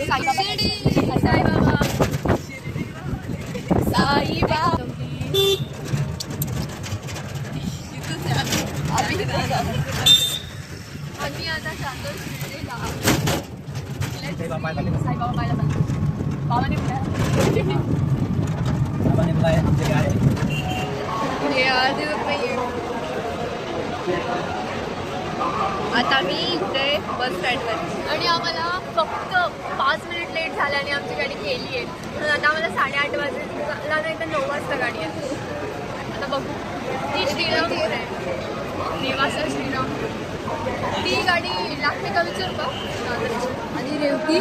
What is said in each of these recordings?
साईबाबा साईबाबा आम्ही आता जातो शिर्डीला. साईबाबा पाहिला बाबाने आता मी इथे बस स्टँडवर आणि आम्हाला फक्त 5 मिनिट लेट झाले आणि आमची गाडी गेली आहे. म्हणून आता आम्हाला 8:30 वाजता नाही तर 9 वाजता गाडी आहे. आता बघू ती श्रीराम आहे निवासा श्रीराम ती गाडी लागते का विचार का. आणि रेवती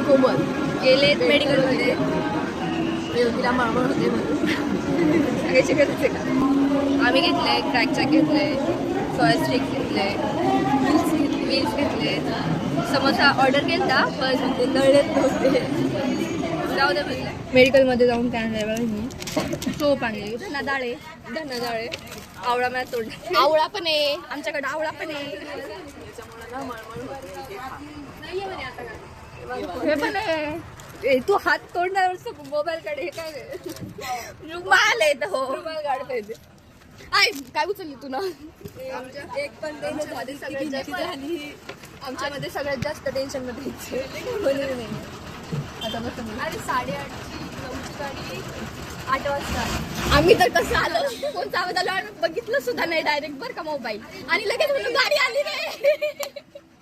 कोमल गेले मेडिकलमध्ये. रेवतीला मळमळ होते म्हणून सगळ्याचे करायचे का. आम्ही घेतले क्रॅक जॅक घेतले सोया स्टिक घेतले वील्स घेतले समोसा ऑर्डर केला पण ते तळलेत नव्हते. जाऊ दे म्हणलं. मेडिकलमध्ये जाऊन काय आणलं सोप आणली धनादाळे धनादाळे आवळा मला तोडला. आवळा पण आहे आमच्याकडे आवळा पण आहे. हे पण आहे तू हात तोडणार मोबाईल कडे हे काय रुमाल आहे हो रुमाल काढ पाहिजे. आय काय उचलली तू ना. आमच्या एक पण टेन्शन मध्ये सगळ्यात झाली. आमच्यामध्ये सगळ्यात जास्त टेन्शन मध्ये नाही. आता बस अरे 8:30ची 9ची गाडी 8 वाजता. आम्ही तर कसं आलो कोणता आवाज आलो आणि बघितलं सुद्धा नाही डायरेक्ट बरं का मोबाईल आणि लगेच म्हणून गाडी आली नाही.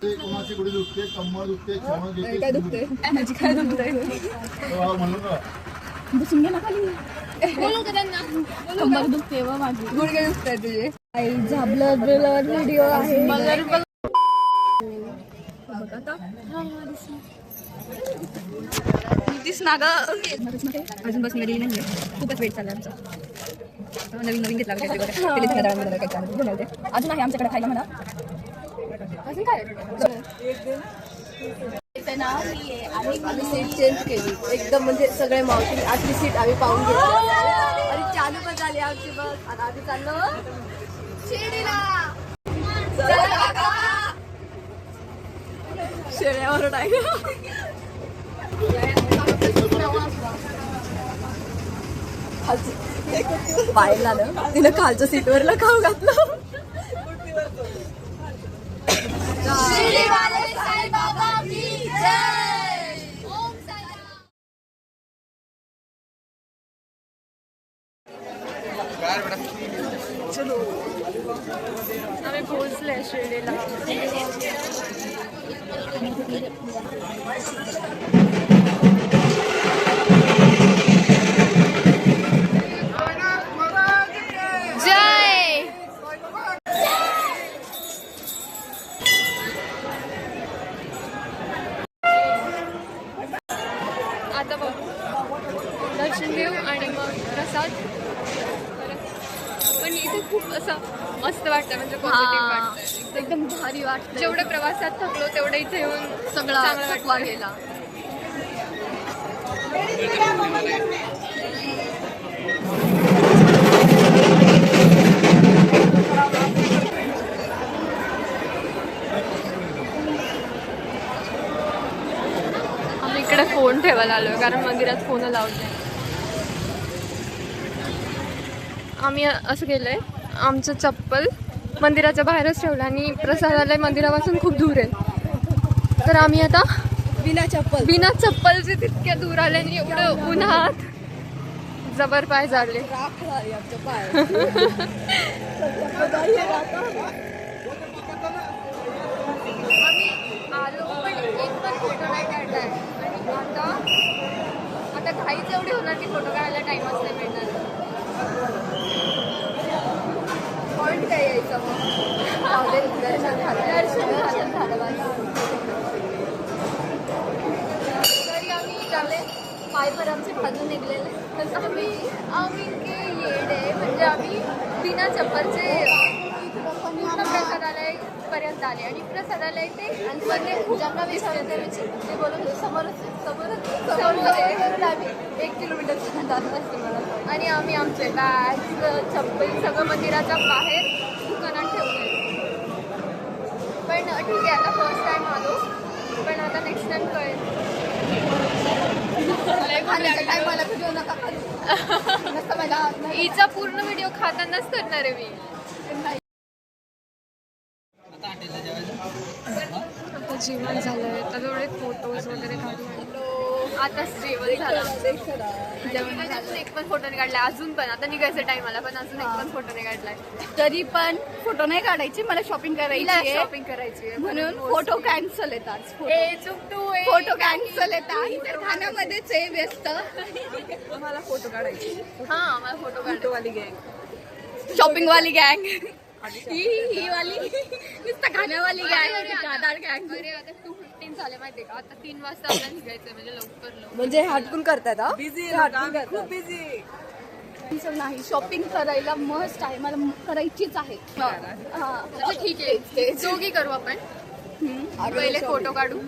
कोणाची गुढी दुखते कंबर दुखते खेळणं काय दुखते माझी काय दुखतंय म्हणलं का बसून घे ना खाली. बोलू का त्यांना कंबर दुखते व माझी गुडघे दुखताय तुझे. झाबलर ब्लर व्हिडिओ आहे. दिस ना ग अजून बसून गेली नाही. खूपच वेट चालला आमचा. नवीन नवीन घेतला अजून आहे आमच्याकडे खायला म्हणा. अजून काय आम्ही सीट चेंज केली एकदम म्हणजे सगळे मावशी आठवी सीट आम्ही पाहून घेतली आणि चालू पण झाली आमची बस. आता आम्ही चाललो शिर्डीला. शेळ्यावर पाहिला ना तिनं खालच्या सीटवर खाऊ घातलं. चलो आम्ही पोहोचले शिर्डीला. जय आता बघू दर्शन देऊ आणि मग प्रसाद. पण इथे खूप असं मस्त वाटतं म्हणजे पॉझिटिव्ह वाटतं एकदम भारी वाटतं. जेवढं प्रवासात थकलो तेवढं इथे येऊन सगळं थकवा गेला. आम्ही इकडे फोन ठेवायला आलोय कारण मंदिरात फोन लावत नाही. आम्ही असं केलंय आमचं चप्पल मंदिराच्या बाहेरच ठेवलं आणि प्रसादालय मंदिरापासून खूप दूर आहे. तर आम्ही आता बिना चप्पलचे तितक्या दूर आले आणि एवढं उन्हात जबर पाय झाले. आम्ही आलो पण एक पण फोटो नाही काढलाय आणि आता घाईच एवढी होणार की फोटो काढायला टाइमच नाही मिळणार. पॉईंट काय यायचं मग दर्शन झालं तरी आम्ही चांगले पायभर आमचे खाजून निघलेले. तसं आम्ही येडे म्हणजे आम्ही बिना चप्पलचे प्रसादालय पर्यंत आले आणि प्रसादालय ते आणि मध्ये भुजंगा विसर्जनाची ते बोलत समोरच आम्ही 1 किलोमीटर जात असते मला. आणि आम्ही आमचे बॅग चप्पल सगळं मंदिराच्या बाहेर दुकानात ठेवले. पण ठीक आहे आता फर्स्ट टाइम आलो पण आता नेक्स्ट टाइम कळेल. हिचा पूर्ण व्हिडिओ खातानाच करणार आहे मी. आता जेवण झालंय, आता थोडे फोटोज वगैरे काढले. आताच जेवण झालं. जेवण एक पण फोटो नाही काढलाय अजून, पण आता निघायचं टाइम आला पण अजून एक पण फोटो नाही काढलाय. तरी पण फोटो नाही काढायची, मला शॉपिंग करायची शॉपिंग करायची म्हणून फोटो कॅन्सल येतात. फोटो कॅन्सल येतात. खाण्यामध्येच आहे व्यस्त. मला फोटो काढायची. हा मला फोटो फोटोवाली गँग, शॉपिंग वाली गँग, ही वाली नुसतं खाण्यावाली गँग, गादाड गँग. अरे आता 2:15 झाले माहितीये का, आता 3 वाजता आपल्याला निघायचंय म्हणजे लवकर म्हणजे हटकून करतात. खूप बिझी नाही. शॉपिंग करायला मस्त आहे, मला करायचीच आहे. ठीक आहे, दोघी करू आपण. पहिले फोटो काढू.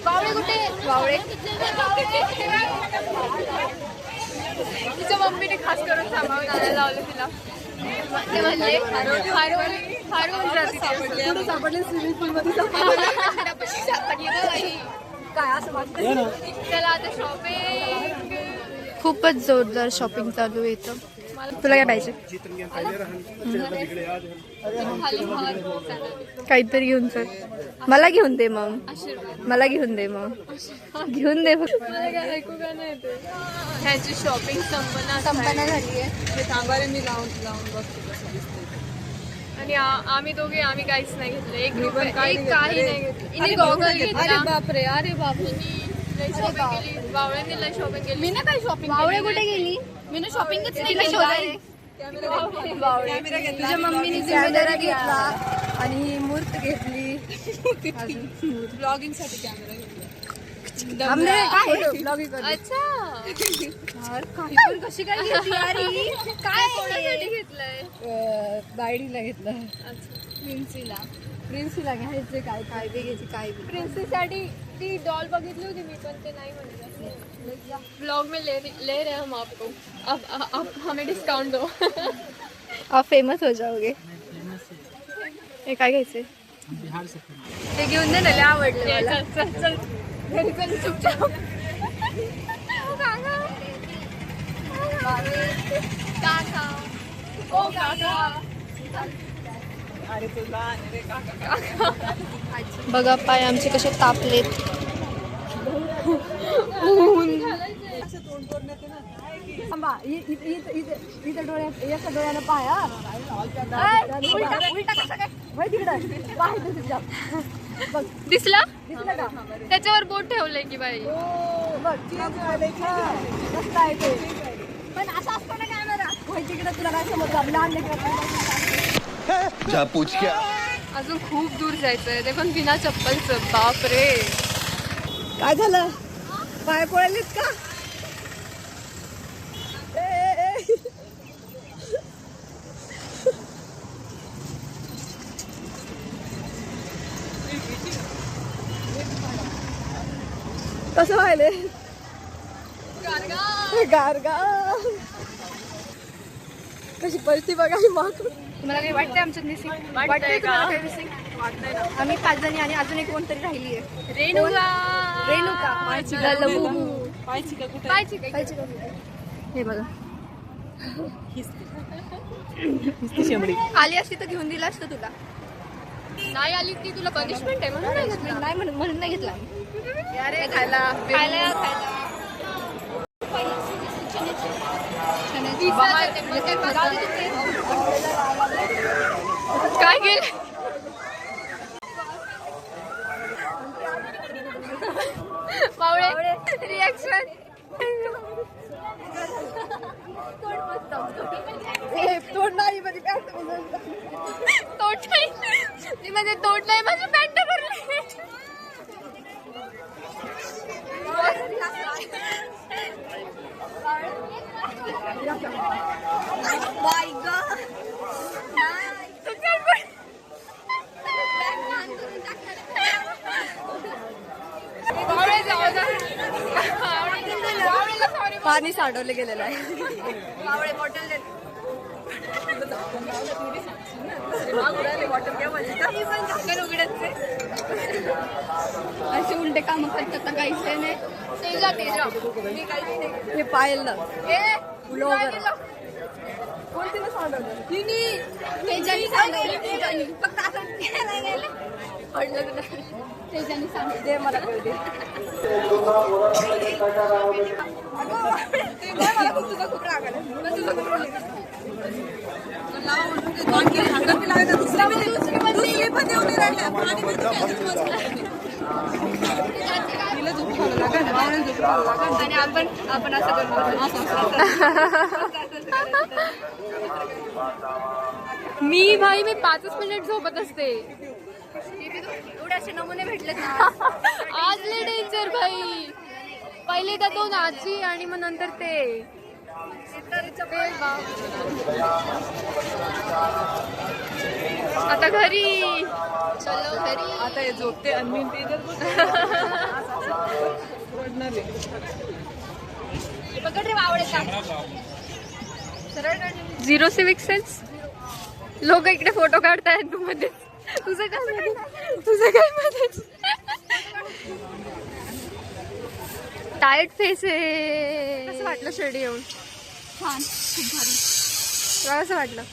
बावळे कुठे? बावळे तिच्या मम्मीने खास करून सांभाळून आणायला लावलं तिला. ते म्हणले हरवून जाते. सापडले स्विमिंग पूल मध्ये काय असं वाटतं. त्याला आता शॉपिंग खूपच जोरदार शॉपिंग चालू आहे इथं. तुला काय पाहिजे? काहीतरी घेऊन चल. मला घेऊन दे मग. मला घेऊन दे मग. घेऊन दे फक्त. मला काय ऐकू का नाही येते. ह्याची शॉपिंग संपन्न झाली आहे. थांबायला मी लावून बघते. आणि आम्ही दोघे काहीच नाही घेतलं. एक रुपये काही नाही घेतलं. गॉगल घेतला. अरे बापरे, अरे बापरे. शॉपिंग केली. बावळ्यांनी लय शॉपिंग केली. मी ना काय शॉपिंग. बावळे कुठे गेली? मी ना शॉपिंगच नाही केली. तुझ्या मम्मीने कॅमेरा घेतला आणि मूर्त घेतली. ब्लॉगिंग साठी कॅमेरा घेतला. अच्छा काही पण कशी काय घेतली यारी. काय कोणासाठी घेतलंय? बायडीला घेतला. प्रिन्सीला घ्यायचे. काय काय बी घ्यायची. काय बी प्रिन्सेससाठी ती डॉल बघितली होती मी, पण ते नाही म्हणलं. ब्लॉग में ले रहे हम आपको. अब हमें डिस्काउंट दो. आप फेमस हो जाओगे. हे काय घ्यायचे? ते घेऊन दे ना, लय आवडले मला. चल घरी चल चुपचाप. काका ओ काका. बघा पाय आमचे कसे तापलेत. इथं डोळ्यात एका डोळ्यानं पाया दिसला? दिसलं का? त्याच्यावर बोट ठेवलंय की बाई. पण असं असतं ना कॅमेरा. तिकडे तुला काय समजलं? लहान जा पूछ क्या. अजून खूप दूर जायचंय. ते पण बिना चप्पलचं. बापरे. काय झालं? पाय पडलेत का? कसं व्हायले? गारगा कशी परिस्थिती बघायला. मग तुम्हाला काही वाटतंय आमच्यात मिसिंग? वाटतंय का? काही मिसिंग? आम्ही 5 जणी आणि अजून एक कोणतरी राहिली आहे. रेणुका. हे बघा. आली असती तर घेऊन दिला असतं तुला. नाही आली ती तुला पनिशमेंट आहे म्हणून नाही घेतला. नाही म्हणून नाही घेतला. काय केलं? बावळे रिॲक्शन. तोड नाही माझी तोड नाही माझी पॅन्ट भरली. पाणी साठवलं गेलेलं आहे. बावळे बॉटल असे उलटे काम करतात ना काहीच नाही. तेजा तेजा मी काहीच नाही. हे पायल ना ब्लॉगर कोणतीला सांगत तेजानी सांगितलं तेजानी फक्त असं नाही गेलं पडलं तुला तेजाने सांगितलं दे मला कळू दे. मला खूप तुझा खूप राग आला. तुझा खूप राग आणि आपण असं करतो. मी 5 मिनिट झोपत असते. एवढे असे नमुने भेटले ना आज लय डेंजर भाई. पहिले त्या 2 आजी आणि मग नंतर ते आता घरी चलो घरी. आता हे झोपते आणि पकड रे वावडे सरळ 0 सिविक सेन्स. लोक इकडे फोटो काढतायत तू मध्ये. तुझं काय मध्ये टायर्ड फेस आहे. कसं वाटलं शिर्डी येऊन? छान खूप भारी. तुला कसं वाटलं?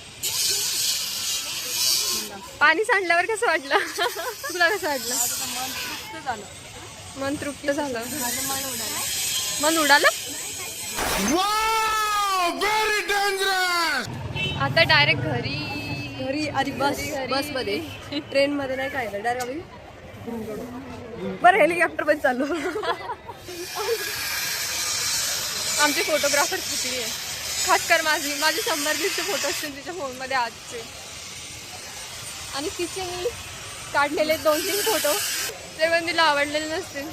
पाणी सांडल्यावर कसं वाटलं? तुला कसं वाटलं? मन तृप्त झालं. मन उडालं. आता डायरेक्ट घरी आधी बस मध्ये ट्रेन मध्ये नाही काय डायरेक्ट आम्ही बरं हेलिकॉप्टर पण चालू. आमचे फोटोग्राफर किती आहे. खास कर माझे समर्जितचे फोटो असतील तिच्या फोनमध्ये आजचे. आणि तिचे मी काढलेले 2-3 फोटो ते पण तिला आवडलेले नसतील.